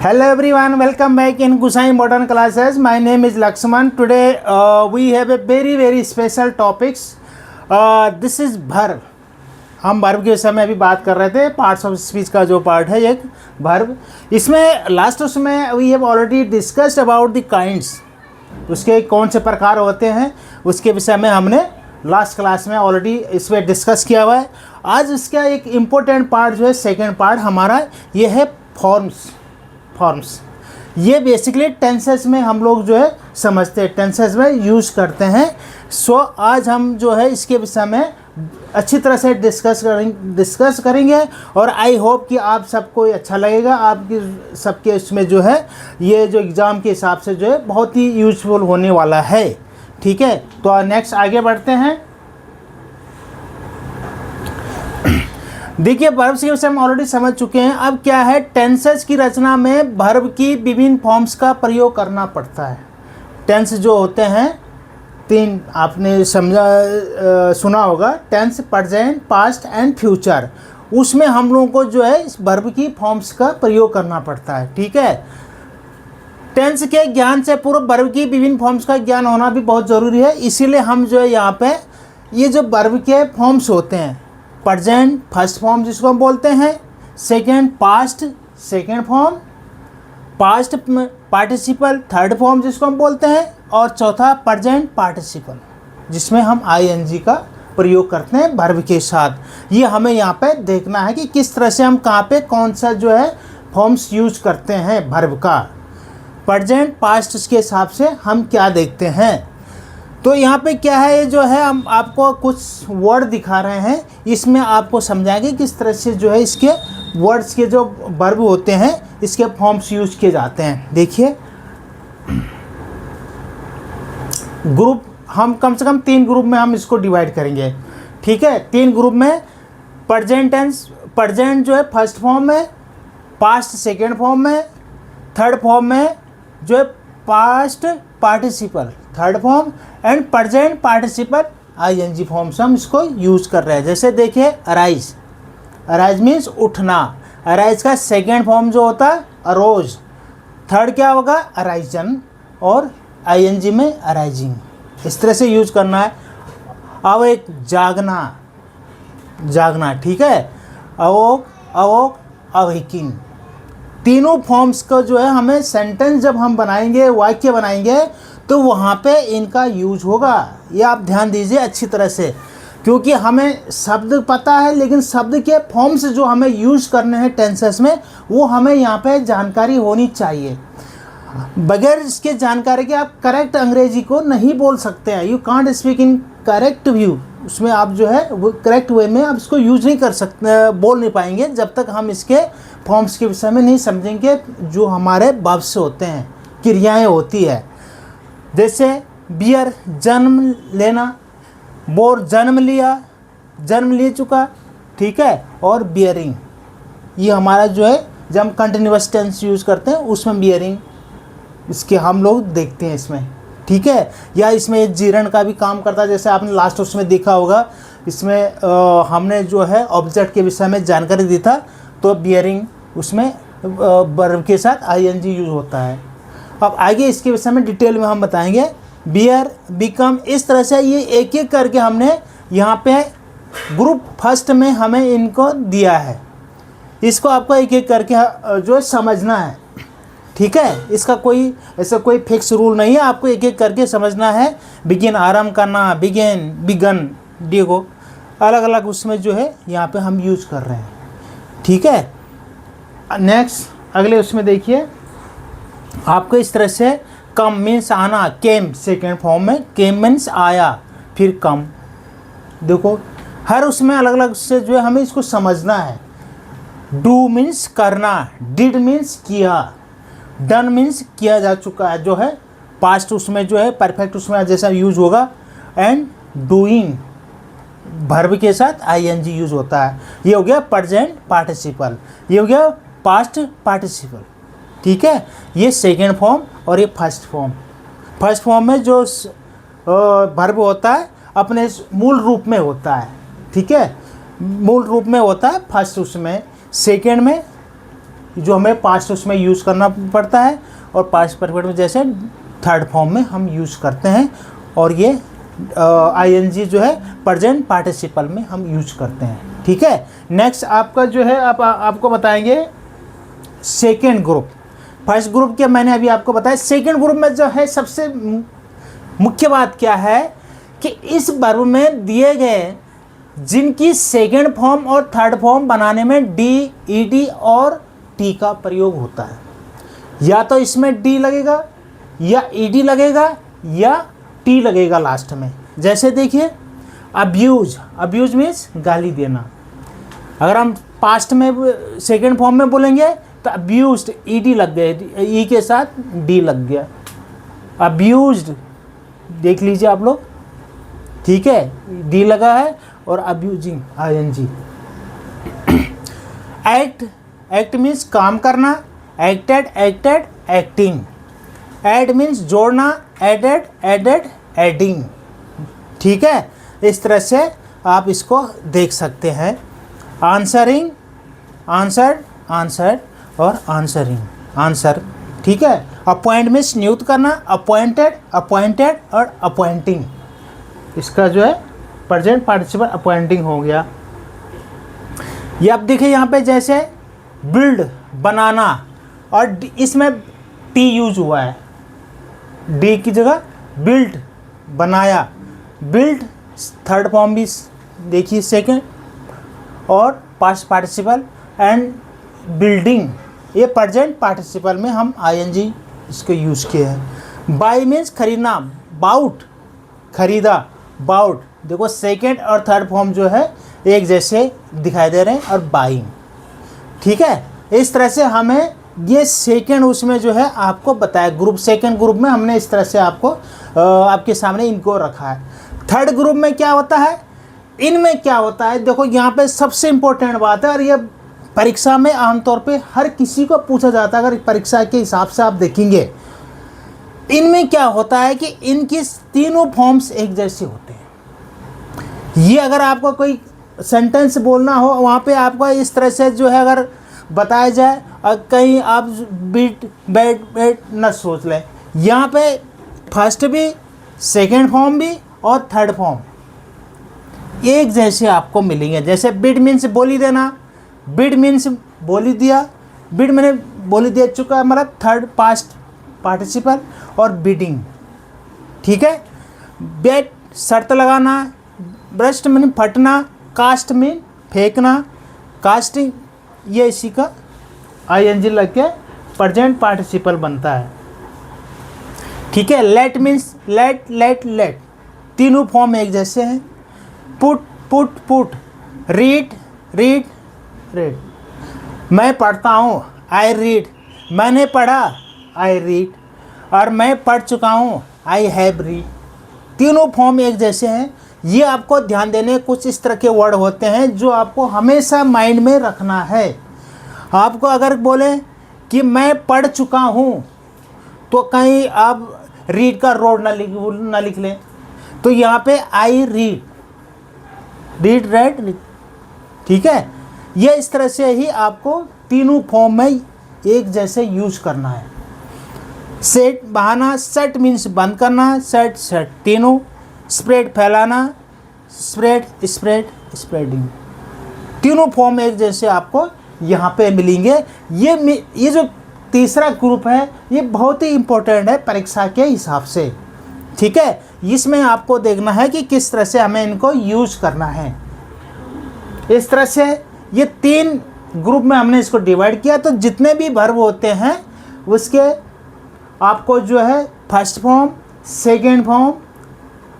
Hello everyone, welcome back in Gusai Modern Classes. My name is Lakshman. Today we have a very special topics. This is verb. हम verb के विषय में अभी बात कर रहे थे. पार्ट्स ऑफ स्पीच का जो पार्ट है एक वर्ब. इसमें लास्ट उसमें we have already discussed about the kinds. उसके कौन से प्रकार होते हैं उसके विषय में हमने लास्ट क्लास में ऑलरेडी इस पर डिस्कस किया हुआ है. आज इसका एक इम्पोर्टेंट पार्ट जो है सेकेंड पार्ट हमारा ये है फॉर्म्स. ये बेसिकली टेंसेस में हम लोग जो है समझते हैं, टेंसेस में यूज़ करते हैं. सो आज हम जो है इसके विषय में अच्छी तरह से डिस्कस करेंगे और आई होप कि आप सबको अच्छा लगेगा. आपकी सबके इसमें जो है ये जो एग्ज़ाम के हिसाब से जो है बहुत ही यूजफुल होने वाला है. ठीक है, तो नेक्स्ट आगे बढ़ते हैं. देखिए वर्ब्स के विषय में ऑलरेडी समझ चुके हैं. अब क्या है, टेंसेस की रचना में वर्ब की विभिन्न फॉर्म्स का प्रयोग करना पड़ता है. टेंस जो होते हैं तीन आपने सुना होगा, tense, present, past and future. उसमें हम लोगों को जो है इस वर्ब की फॉर्म्स का प्रयोग करना पड़ता है. ठीक है, टेंस के ज्ञान से पूर्व वर्ब की विभिन्न फॉर्म्स का ज्ञान होना भी बहुत ज़रूरी है. इसीलिए हम जो है यहाँ पे ये जो वर्ब के फॉर्म्स होते हैं, प्रेजेंट फर्स्ट फॉर्म जिसको हम बोलते हैं, second past second form, past participle third form जिसको हम बोलते हैं, और चौथा प्रेजेंट पार्टिसिपल जिसमें हम आईएनजी का प्रयोग करते हैं वर्ब के साथ. ये हमें यहाँ पे देखना है कि किस तरह से हम कहाँ पे कौन सा जो है फॉर्म्स यूज करते हैं वर्ब का. प्रेजेंट पास्ट के हिसाब से हम क्या देखते हैं, तो यहाँ पे क्या है, ये जो है हम आपको कुछ वर्ड दिखा रहे हैं. इसमें आपको समझाएंगे किस तरह से जो है इसके वर्ड्स के जो वर्ब होते हैं इसके फॉर्म्स यूज किए जाते हैं. देखिए ग्रुप हम कम से कम 3 ग्रुप में हम इसको डिवाइड करेंगे. ठीक है, 3 ग्रुप में प्रेजेंट टेंस, प्रेजेंट जो है फर्स्ट फॉर्म में, पास्ट सेकेंड फॉर्म में, थर्ड फॉर्म में जो है past participle third form and present participle ING form से हम इसको यूज कर रहे हैं. जैसे देखिए अराइज, अराइज मीन्स उठना. अराइज का सेकेंड फॉर्म जो होता है अरोज, थर्ड क्या होगा अराइजन, और आईएनजी में अराइजिंग. इस तरह से यूज करना है. अब एक जागना, जागना. ठीक है, अवोक अवोक अवेकिंग. तीनों फॉर्म्स का जो है हमें सेंटेंस जब हम बनाएंगे, वाक्य बनाएंगे, तो वहाँ पे इनका यूज होगा. ये आप ध्यान दीजिए अच्छी तरह से, क्योंकि हमें शब्द पता है लेकिन शब्द के फॉर्म्स जो हमें यूज करने हैं टेंसेस में वो हमें यहाँ पे जानकारी होनी चाहिए. बगैर इसके जानकारी के आप करेक्ट अंग्रेजी को नहीं बोल सकते हैं. You can't speak in correct view. उसमें आप जो है वो करेक्ट वे में आप इसको यूज नहीं कर सकते, बोल नहीं पाएंगे जब तक हम इसके फॉर्म्स के विषय में नहीं समझेंगे जो हमारे वर्ब्स होते हैं, क्रियाएं होती है. जैसे बियर जन्म लेना, बोर जन्म लिया, जन्म ले चुका. ठीक है, और बियरिंग ये हमारा जो है जब हम कंटिन्यूअस टेंस यूज़ करते हैं उसमें बियरिंग इसके हम लोग देखते हैं इसमें. ठीक है, या इसमें जीरण का भी काम करता है. जैसे आपने लास्ट उसमें देखा होगा, इसमें हमने जो है ऑब्जेक्ट के विषय में जानकारी दी था, तो बियरिंग उसमें वर्ब के साथ आईएनजी यूज होता है. अब आगे इसके विषय में डिटेल में हम बताएंगे. बियर बिकम, इस तरह से ये एक एक करके हमने यहाँ पे ग्रुप फर्स्ट में हमें इनको दिया है. इसको आपको एक एक करके जो समझना है. ठीक है, इसका कोई ऐसा कोई फिक्स रूल नहीं है, आपको एक एक करके समझना है. बिगिन आरंभ करना, बिगिन बिगन, देखो अलग अलग उसमें जो है यहाँ पे हम यूज कर रहे हैं. ठीक है, नेक्स्ट अगले उसमें देखिए आपको इस तरह से कम मीन्स आना, केम सेकेंड फॉर्म में, केम मीन्स आया, फिर कम. देखो हर उसमें अलग अलग से जो है हमें इसको समझना है. डू मीन्स करना, डिड मीन्स किया, डन मीन्स किया जा चुका है जो है. पास्ट उसमें जो है परफेक्ट उसमें जैसा यूज होगा, एंड डूइंग वर्ब के साथ आईएनजी यूज होता है. ये हो गया प्रेजेंट पार्टिसिपल, ये हो गया पास्ट पार्टिसिपल. ठीक है, ये सेकेंड फॉर्म और ये फर्स्ट फॉर्म. फर्स्ट फॉर्म में जो वर्ब होता है अपने मूल रूप में होता है. ठीक है, मूल रूप में होता है फर्स्ट उसमें. सेकेंड में जो हमें पास्ट उसमें यूज़ करना पड़ता है, और पास्ट परफेक्ट में जैसे थर्ड फॉर्म में हम यूज़ करते हैं, और ये आईएनजी जो है प्रेजेंट पार्टिसिपल में हम यूज़ करते हैं। ठीक है, नेक्स्ट आपका जो है आपको बताएंगे सेकेंड ग्रुप। फर्स्ट ग्रुप क्या मैंने अभी आपको बताया, सेकेंड ग्रुप में जो है सबसे मुख्य बात क्या है कि इस वर्ब में दिए गए जिनकी सेकेंड फॉर्म और थर्ड फॉर्म बनाने में डी, ईडी और टी का प्रयोग होता है। या तो इसमें डी लगेगा, या ईडी लगेगा, या टी लगेगा लास्ट में। जैसे देखिए अब्यूज, अब्यूज मीन्स गाली देना। अगर हम पास्ट में सेकेंड फॉर्म में बोलेंगे तो अब्यूज्ड, ईडी लग गया, ई के साथ डी लग गया, अब्यूज्ड देख लीजिए आप लोग। ठीक है, डी लगा है, और abusing ING. Act, act means काम करना, acted, acted, acting. Add means जोड़ना, एडेड, एडेड, एडिंग। ठीक है, इस तरह से आप इसको देख सकते हैं। आंसरिंग, आंसर्ड, आंसर्ड और आंसरिंग, आंसर। ठीक है, अपॉइंट मीन्स नियुक्त करना, अपॉइंटेड, अपॉइंटेड और अपॉइंटिंग। इसका जो है प्रेजेंट पार्टिसिपल अपॉइंटिंग हो गया। ये आप देखिए यहाँ पे जैसे बिल्ड, बनाना, और इसमें टी यूज हुआ है, डी की जगह बिल्ट, बनाया। बिल्ट थर्ड फॉर्म भी देखिए सेकेंड, और पास्ट पार्टिसिपल, एंड बिल्डिंग ये प्रेजेंट पार्टिसिपल में हम आईएनजी इसको यूज़ किए हैं। बाई मीन्स खरीदना, बाउट खरीदा, बाउट। देखो सेकेंड और थर्ड फॉर्म जो है एक जैसे दिखाई दे रहे हैं, और बाइंग। ठीक है, इस तरह से हमें ये सेकेंड उसमें जो है आपको बताया, ग्रुप सेकेंड ग्रुप में हमने इस तरह से आपको आपके सामने इनको रखा है। थर्ड ग्रुप में क्या होता है, इनमें क्या होता है, देखो यहाँ पे सबसे इम्पोर्टेंट बात है, और ये परीक्षा में आमतौर पे हर किसी को पूछा जाता है। अगर परीक्षा के हिसाब से आप देखेंगे, इनमें क्या होता है कि इनकी तीनों फॉर्म्स एक जैसे होते हैं। ये अगर आपको कोई सेंटेंस बोलना हो, वहाँ पे आपको इस तरह से जो है अगर बताया जाए, और कहीं आप बीट बैट बैट न सोच लें, यहाँ पे फर्स्ट भी, सेकेंड फॉर्म भी और थर्ड फॉर्म एक जैसे आपको मिलेंगे। जैसे बिड मीन्स बोली देना, बिड मीन्स बोली दिया, बिड मैंने बोली दे चुका है, मतलब थर्ड पास्ट पार्टिसिपल, और बिडिंग। ठीक है, बेट शर्त लगाना, ब्रस्ट मीन फटना, कास्ट मीन फेंकना, कास्टिंग ये इसी का आईएनजी लग के प्रेजेंट पार्टिसिपल बनता है। ठीक है, let means let, let, let, तीनों फॉर्म एक जैसे हैं। Put, put, put, read, read, read. मैं पढ़ता हूँ, आई रीड, मैंने पढ़ा, आई रीड, और मैं पढ़ चुका हूँ, आई हैव रीड। तीनों फॉर्म एक जैसे हैं। ये आपको ध्यान देने कुछ इस तरह के वर्ड होते हैं जो आपको हमेशा माइंड में रखना है। आपको अगर बोले कि मैं पढ़ चुका हूँ, तो कहीं आप रीड का रोड ना लिख लें, तो यहाँ पे आई रीड, रीड, रेड। ठीक है, ये इस तरह से ही आपको तीनों फॉर्म में एक जैसे यूज करना है। सेट बहाना, सेट मीन्स बंद करना, सेट, सेट तीनों। स्प्रेड फैलाना, स्प्रेड, स्प्रेड, स्प्रेडिंग, तीनों फॉर्म एक जैसे आपको यहाँ पे मिलेंगे। ये जो तीसरा ग्रुप है ये बहुत ही इम्पोर्टेंट है परीक्षा के हिसाब से। ठीक है, इसमें आपको देखना है कि किस तरह से हमें इनको यूज करना है। इस तरह से ये तीन ग्रुप में हमने इसको डिवाइड किया। तो जितने भी वर्ब होते हैं उसके आपको जो है first form, second form,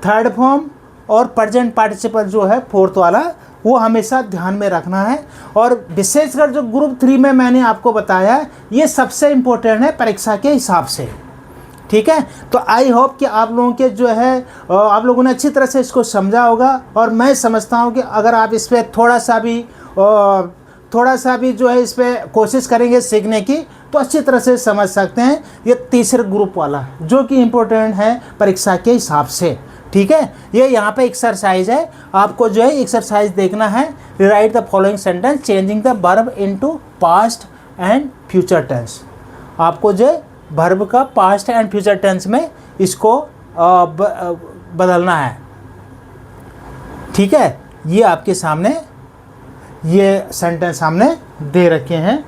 third form और प्रेजेंट पार्टिसिपल जो है फोर्थ वाला, वो हमेशा ध्यान में रखना है। और विशेषकर जो ग्रुप 3 में मैंने आपको बताया ये सबसे इम्पोर्टेंट है परीक्षा के हिसाब से। ठीक है, तो आई होप कि आप लोगों के जो है आप लोगों ने अच्छी तरह से इसको समझा होगा। और मैं समझता हूँ कि अगर आप इस पर थोड़ा सा भी जो है इस पर कोशिश करेंगे सीखने की, तो अच्छी तरह से समझ सकते हैं ये तीसरे ग्रुप वाला जो कि इम्पोर्टेंट है परीक्षा के हिसाब से। ठीक है, ये यहाँ पे एक्सरसाइज है, आपको जो है एक्सरसाइज देखना है। Write the following sentence changing the verb into past and future tense. आपको जो वर्ब का पास्ट एंड फ्यूचर टेंस में इसको बदलना है। ठीक है, ये आपके सामने ये सेंटेंस सामने दे रखे हैं।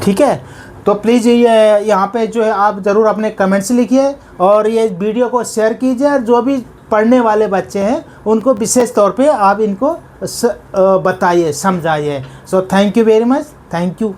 ठीक है, तो प्लीज़ ये यहाँ पे जो है आप ज़रूर अपने कमेंट्स लिखिए और ये वीडियो को शेयर कीजिए, और जो भी पढ़ने वाले बच्चे हैं उनको विशेष तौर पे आप इनको बताइए, समझाइए। So thank you very much, thank you.